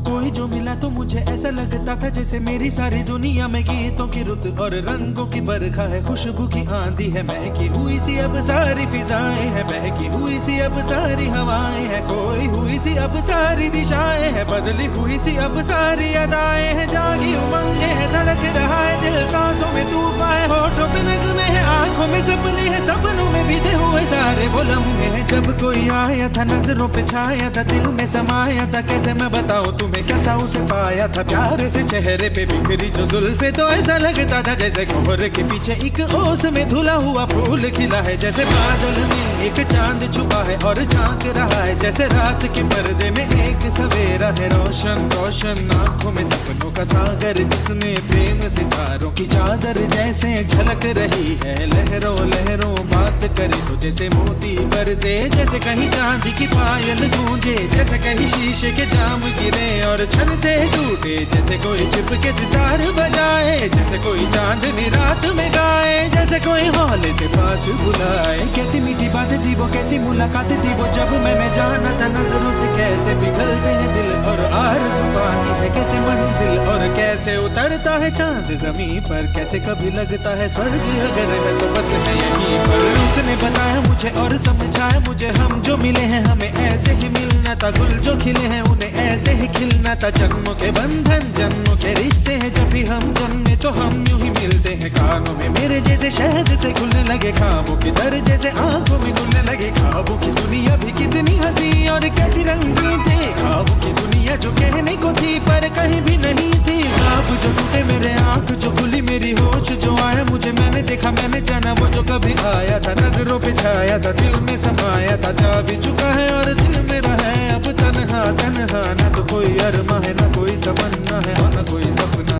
कोई जो मिला तो मुझे ऐसा लगता था जैसे मेरी सारी दुनिया में गीतों की रुत और रंगों की बरखा है, खुशबू की आंधी है, महकी हुई सी अब सारी फिजाएं हैं, बहकी हुई सी अब सारी हवाएं हैं, खोई हुई सी अब सारी दिशाएं हैं, बदली हुई सी अब सारी अदाएं हैं, जागी उमंगे है, धड़क रहा है दिल, सांसों में तूफान है, होठों पे नगमे है, आंखों में सपने हैं, सपनों में बीते हुए सारे वो लम्हे हैं। जब कोई आया था नजरों पे छाया था, दिल में समाया था, कैसे मैं बताऊं तुम्हें कैसा उसे पाया था, प्यारे से चेहरे पे बिखरी जो जुल्फे, तो ऐसा लगता था जैसे कोहरे के पीछे एक ओस में धुला हुआ फूल खिला है, जैसे बादल में एक चांद छुपा है और झांक रहा है, जैसे रात के पर्दे में एक सवेरा है, रोशन रोशन आंखों में सपनों का सागर, जिसमें प्रेम सितारों की चादर जैसे झलक रही है, लहरों लहरों बात करे तो जैसे मोती बरसे, जैसे कहीं चांदी की पायल गूंजे, जैसे कहीं शीशे के जाम गिरे और छन से टूटे, जैसे कोई चिपके सितार बजाए, जैसे कोई चांदनी रात में गाए, जैसे कोई हौले से पास बुलाए। कैसी मीठी बातें थी वो, कैसी मुलाकातें थी वो, जब मैंने जाना था नजरों से कैसे पिघलते हैं दिल और आरज़ू पाती है कैसे मंजिल, और कैसे उतरता है चांद जमीन पर, कैसे कभी लगता है स्वर्ग अगर है तो बस मैं यहीं पर। उसने बताया मुझे और समझाया मुझे, हम जो मिले हैं हमें ऐसे ही मिलना था, गुल जो खिले हैं उन्हें ऐसे ही खिलना था, जन्मों के बंधन जन्मों के रिश्ते हैं, जब भी हम जन्मे तो हम यूं ही मिलते हैं, कानों में मेरे जैसे शहद से खुलने लगे ख्वाबों के दर, जैसे आंखों में खुलने लगे ख्वाबों की दुनिया भी कितनी हंसी और कैसी रंगीन थी, ख्वाबों की दुनिया जो कहने को थी पर कहीं भी नहीं थी, ख्वाब जो टूटे मेरे आंख जो खुली मेरी होश जो आया मुझे, मैंने देखा मैंने जाना वो जो कभी आया था, नजरों पे छाया था, दिल में समाया था, जा भी चुका है और दिल मेरा है अब तन्हा तन्हा, ना तो कोई अरमा है ना कोई तमन्ना है और ना कोई सपना।